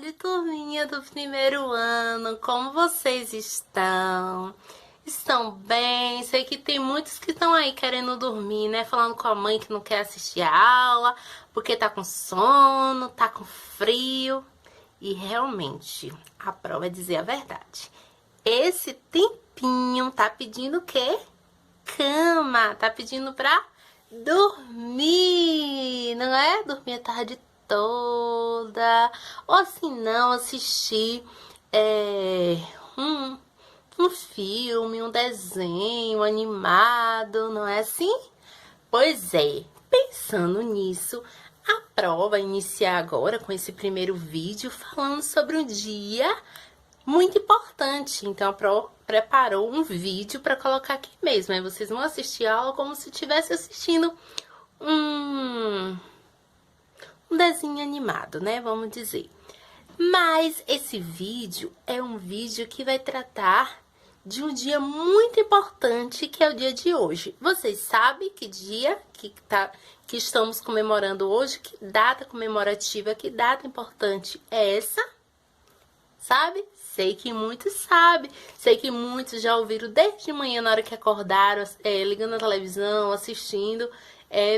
tarde, turminha do primeiro ano. Como vocês estão? Estão bem? Sei que tem muitos que estão aí querendo dormir, né? Falando com a mãe que não quer assistir a aula, porque tá com sono, tá com frio. E realmente, a prova é dizer a verdade. Esse tempinho tá pedindo o quê? Cama. Tá pedindo pra dormir, não é? Dormir a tarde toda, ou se não, assistir um filme, um desenho animado, não é assim? Pois é, pensando nisso, a prova vai iniciar agora com esse primeiro vídeo falando sobre um dia muito importante. Então, a Pro preparou um vídeo para colocar aqui mesmo. Aí vocês vão assistir a aula como se estivesse assistindo um desenho animado, né? Vamos dizer. Mas esse vídeo é um vídeo que vai tratar de um dia muito importante, que é o dia de hoje. Vocês sabem que dia que estamos comemorando hoje? Que data comemorativa, que data importante é essa? Sabe? Sei que muitos sabem, sei que muitos já ouviram desde manhã, na hora que acordaram, ligando a televisão, assistindo,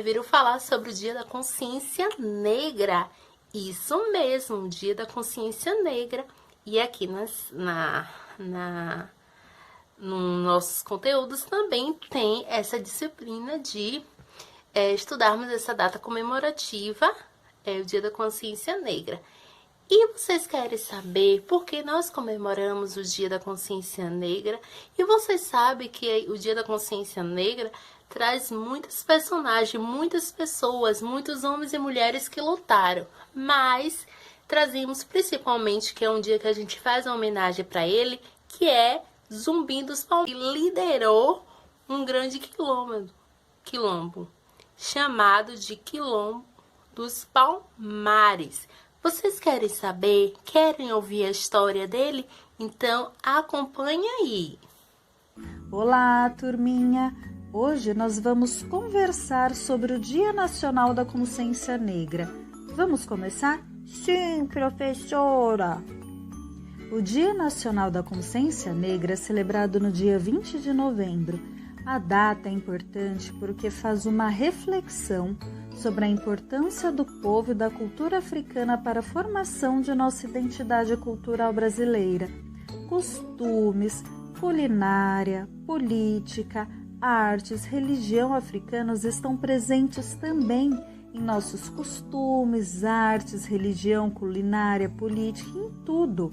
viram falar sobre o Dia da Consciência Negra. Isso mesmo, o Dia da Consciência Negra. E aqui nos nossos conteúdos também tem essa disciplina de estudarmos essa data comemorativa, o Dia da Consciência Negra. E vocês querem saber por que nós comemoramos o Dia da Consciência Negra? E vocês sabem que o Dia da Consciência Negra traz muitos personagens, muitas pessoas, muitos homens e mulheres que lutaram. Mas trazemos principalmente que é um dia que a gente faz uma homenagem para ele, que é Zumbi dos Palmares. Ele liderou um grande quilombo, chamado de Quilombo dos Palmares. Vocês querem saber? Querem ouvir a história dele? Então, acompanha aí. Olá, turminha! Hoje nós vamos conversar sobre o Dia Nacional da Consciência Negra. Vamos começar? Sim, professora! O Dia Nacional da Consciência Negra é celebrado no dia 20 de novembro. A data é importante porque faz uma reflexão sobre a importância do povo e da cultura africana para a formação de nossa identidade cultural brasileira. Costumes, culinária, política, artes, religião africanos estão presentes também em nossos costumes, artes, religião, culinária, política, em tudo.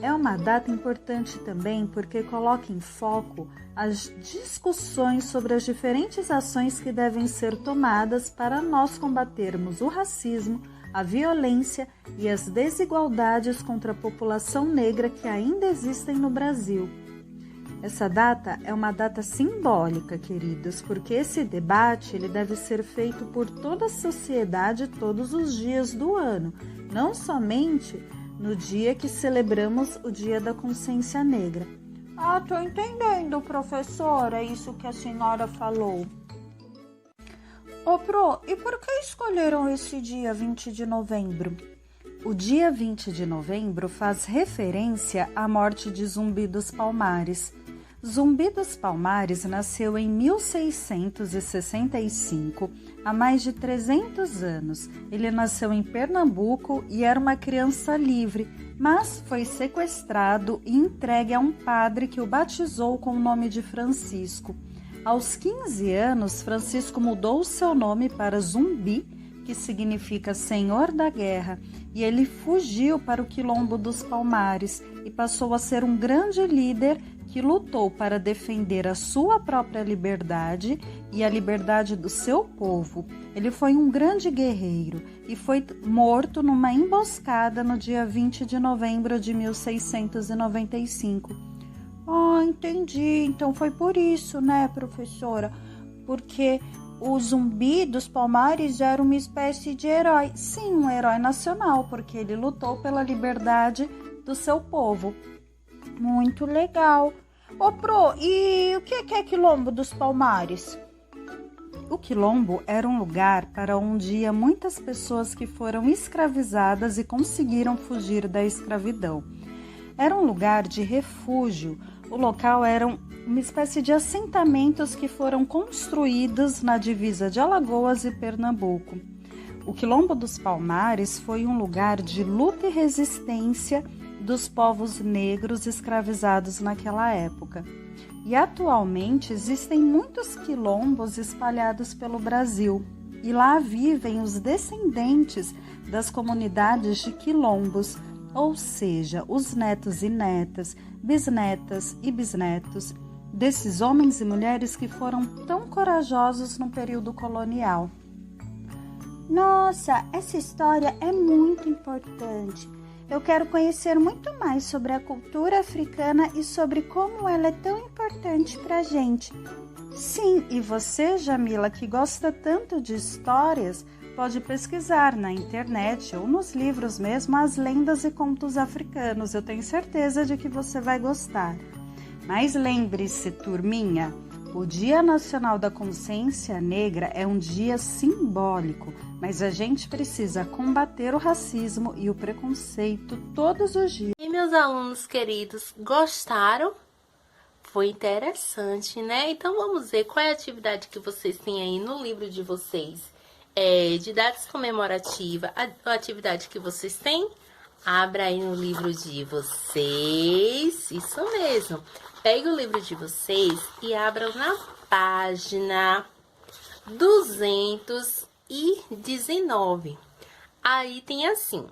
É uma data importante também porque coloca em foco as discussões sobre as diferentes ações que devem ser tomadas para nós combatermos o racismo, a violência e as desigualdades contra a população negra que ainda existem no Brasil. Essa data é uma data simbólica, queridos, porque esse debate ele deve ser feito por toda a sociedade todos os dias do ano, não somente no dia que celebramos o Dia da Consciência Negra. Ah, tô entendendo, professora, é isso que a senhora falou. Ô, Pro, e por que escolheram esse dia 20 de novembro? O dia 20 de novembro faz referência à morte de Zumbi dos Palmares. Zumbi dos Palmares nasceu em 1665, há mais de 300 anos. Ele nasceu em Pernambuco e era uma criança livre, mas foi sequestrado e entregue a um padre que o batizou com o nome de Francisco. Aos 15 anos, Francisco mudou seu nome para Zumbi, que significa Senhor da Guerra, e ele fugiu para o Quilombo dos Palmares e passou a ser um grande líder que lutou para defender a sua própria liberdade e a liberdade do seu povo. Ele foi um grande guerreiro e foi morto numa emboscada no dia 20 de novembro de 1695. Ah, entendi. Então foi por isso, né, professora? Porque o Zumbi dos Palmares era uma espécie de herói. Sim, um herói nacional, porque ele lutou pela liberdade do seu povo. Muito legal. Ô, Pro, e o que é Quilombo dos Palmares? O quilombo era um lugar para onde iam muitas pessoas que foram escravizadas e conseguiram fugir da escravidão. Era um lugar de refúgio. O local era uma espécie de assentamentos que foram construídos na divisa de Alagoas e Pernambuco. O Quilombo dos Palmares foi um lugar de luta e resistência dos povos negros escravizados naquela época. E atualmente existem muitos quilombos espalhados pelo Brasil. E lá vivem os descendentes das comunidades de quilombos, ou seja, os netos e netas, bisnetas e bisnetos desses homens e mulheres que foram tão corajosos no período colonial. Nossa, essa história é muito importante. Eu quero conhecer muito mais sobre a cultura africana e sobre como ela é tão importante para a gente. Sim, e você, Jamila, que gosta tanto de histórias, pode pesquisar na internet ou nos livros mesmo as lendas e contos africanos. Eu tenho certeza de que você vai gostar. Mas lembre-se, turminha, o Dia Nacional da Consciência Negra é um dia simbólico, mas a gente precisa combater o racismo e o preconceito todos os dias. E meus alunos queridos, gostaram? Foi interessante, né? Então vamos ver qual é a atividade que vocês têm aí no livro de vocês. De datas comemorativa, a atividade que vocês têm? Abra aí no livro de vocês, isso mesmo. Pegue o livro de vocês e abra na página 219. Aí tem assim: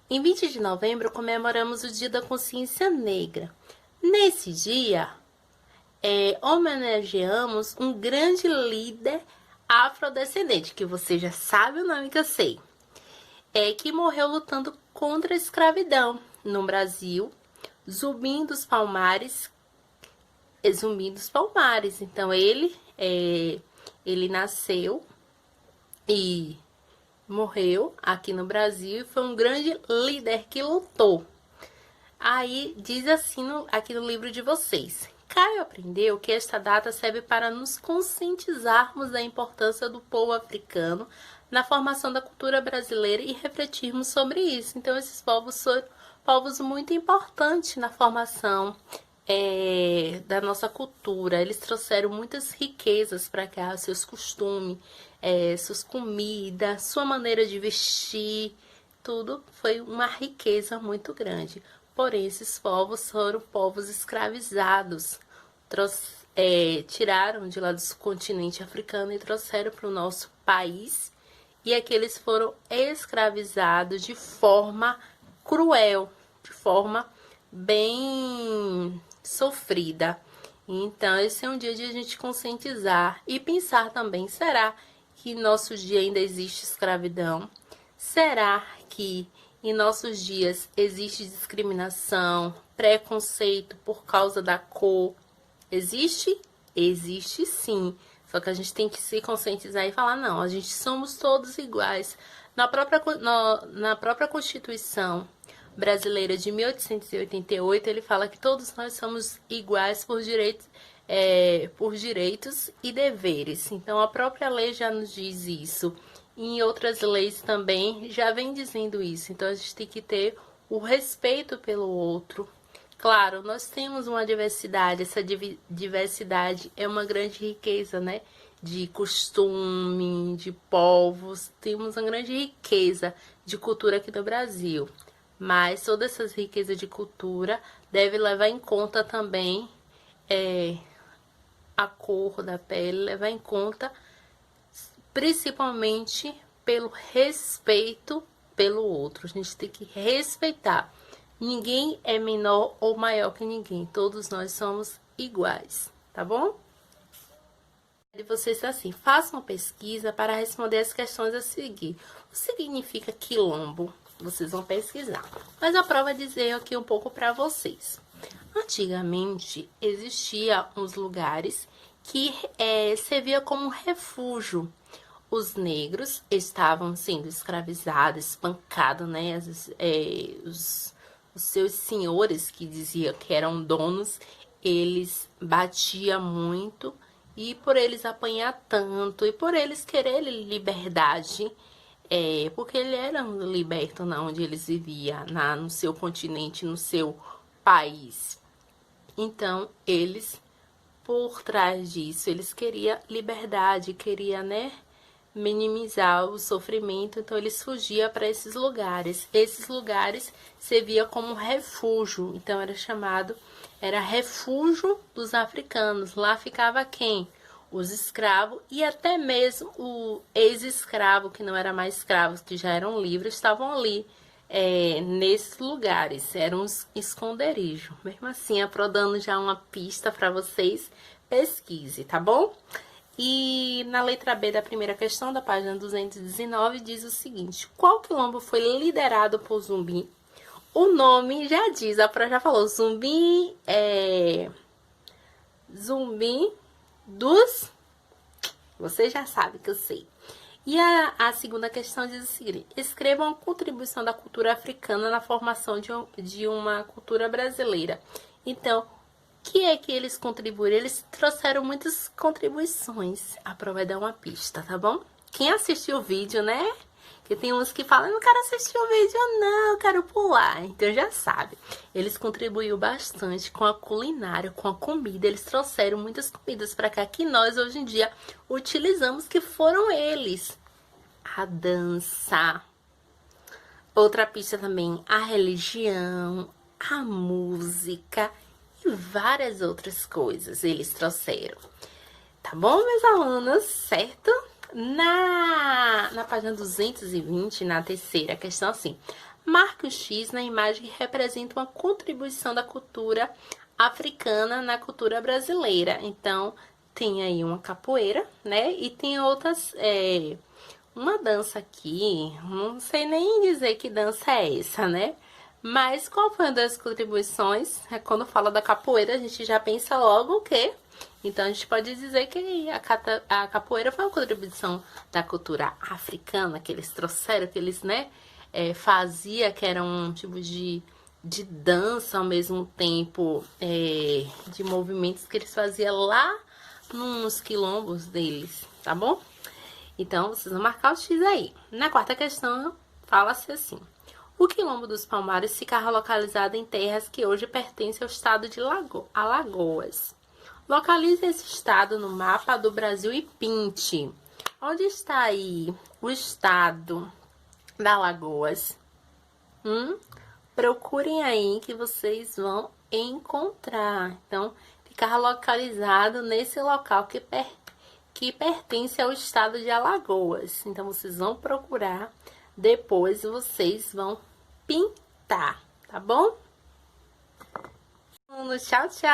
em 20 de novembro comemoramos o Dia da Consciência Negra. Nesse dia, homenageamos um grande líder afrodescendente, que você já sabe o nome que eu sei, que morreu lutando contra a escravidão no Brasil, Zumbi dos Palmares. Então ele nasceu e morreu aqui no Brasil e foi um grande líder que lutou. Aí diz assim aqui no livro de vocês: Caio aprendeu que esta data serve para nos conscientizarmos da importância do povo africano na formação da cultura brasileira e refletirmos sobre isso. Então esses povos são povos muito importantes na formação da nossa cultura. Eles trouxeram muitas riquezas para cá, seus costumes, suas comidas, sua maneira de vestir, tudo foi uma riqueza muito grande. Porém, esses povos foram povos escravizados, tiraram de lá do continente africano e trouxeram para o nosso país, e aqueles foram escravizados de forma cruel, de forma bem sofrida. Então esse é um dia de a gente conscientizar e pensar também: será que em nossos dias ainda existe escravidão? Será que em nossos dias existe discriminação, preconceito por causa da cor? Existe? Existe sim. Só que a gente tem que se conscientizar e falar: não, a gente somos todos iguais. Na própria Constituição brasileira de 1888, ele fala que todos nós somos iguais por direitos e deveres. Então a própria lei já nos diz isso. E em outras leis também já vem dizendo isso. Então a gente tem que ter o respeito pelo outro. Claro, nós temos uma diversidade. Essa diversidade é uma grande riqueza, né? De costume, de povos. Temos uma grande riqueza de cultura aqui no Brasil. Mas todas essas riquezas de cultura devem levar em conta também a cor da pele, levar em conta principalmente pelo respeito pelo outro. A gente tem que respeitar. Ninguém é menor ou maior que ninguém. Todos nós somos iguais, tá bom? E você está assim: faça uma pesquisa para responder as questões a seguir. O que significa quilombo? Vocês vão pesquisar. Mas a prova é dizer aqui um pouco para vocês. Antigamente, existia uns lugares que servia como refúgio. Os negros estavam sendo escravizados, espancados, né? Os seus senhores, que diziam que eram donos, eles batiam muito E por eles apanhar tanto, e por eles quererem liberdade, porque eles eram libertos na onde eles viviam, no seu continente, no seu país. Então, eles, por trás disso, eles queriam liberdade, queriam, né, minimizar o sofrimento, então eles fugiam para esses lugares. Esses lugares serviam como refúgio, então era refúgio dos africanos. Lá ficava quem? Os escravos e até mesmo o ex-escravo, que não era mais escravos, que já eram livres, estavam ali. Nesses lugares, eram uns esconderijos. Mesmo assim, dando já uma pista para vocês, pesquise, tá bom? E na letra B da primeira questão, da página 219, diz o seguinte: qual quilombo foi liderado por Zumbi? O nome já diz, a Pro já falou, Zumbi Zumbi dos... Você já sabe que eu sei. E a segunda questão diz o seguinte: escreva uma contribuição da cultura africana na formação de uma cultura brasileira. Então, que é que eles contribuíram? Eles trouxeram muitas contribuições. A prova vai dar uma pista, tá bom? Quem assistiu o vídeo, né? Que tem uns que falam, não quero assistir o vídeo não, eu quero pular. Então já sabe. Eles contribuíram bastante com a culinária, com a comida. Eles trouxeram muitas comidas para cá que nós hoje em dia utilizamos, que foram eles. A dança. Outra pista também, a religião, a música e várias outras coisas eles trouxeram. Tá bom, meus alunos? Certo? Na página 220, na terceira questão, assim: marque o X na imagem que representa uma contribuição da cultura africana na cultura brasileira. Então, tem aí uma capoeira, né? E tem outras... uma dança aqui, não sei nem dizer que dança é essa, né? Mas qual foi uma das contribuições? Quando fala da capoeira, a gente já pensa logo o quê? Então, a gente pode dizer que a capoeira foi uma contribuição da cultura africana, que eles trouxeram, que eles, né, fazia, que era um tipo de dança, ao mesmo tempo de movimentos que eles faziam lá nos quilombos deles, tá bom? Então, vocês vão marcar o X aí. Na quarta questão, fala-se assim: o Quilombo dos Palmares ficava localizado em terras que hoje pertencem ao estado de Alagoas. Localize esse estado no mapa do Brasil e pinte. Onde está aí o estado da Alagoas? Procurem aí que vocês vão encontrar. Então, ficava localizado nesse local que pertence ao estado de Alagoas. Então, vocês vão procurar, depois vocês vão pintar, tá bom? Tchau, tchau!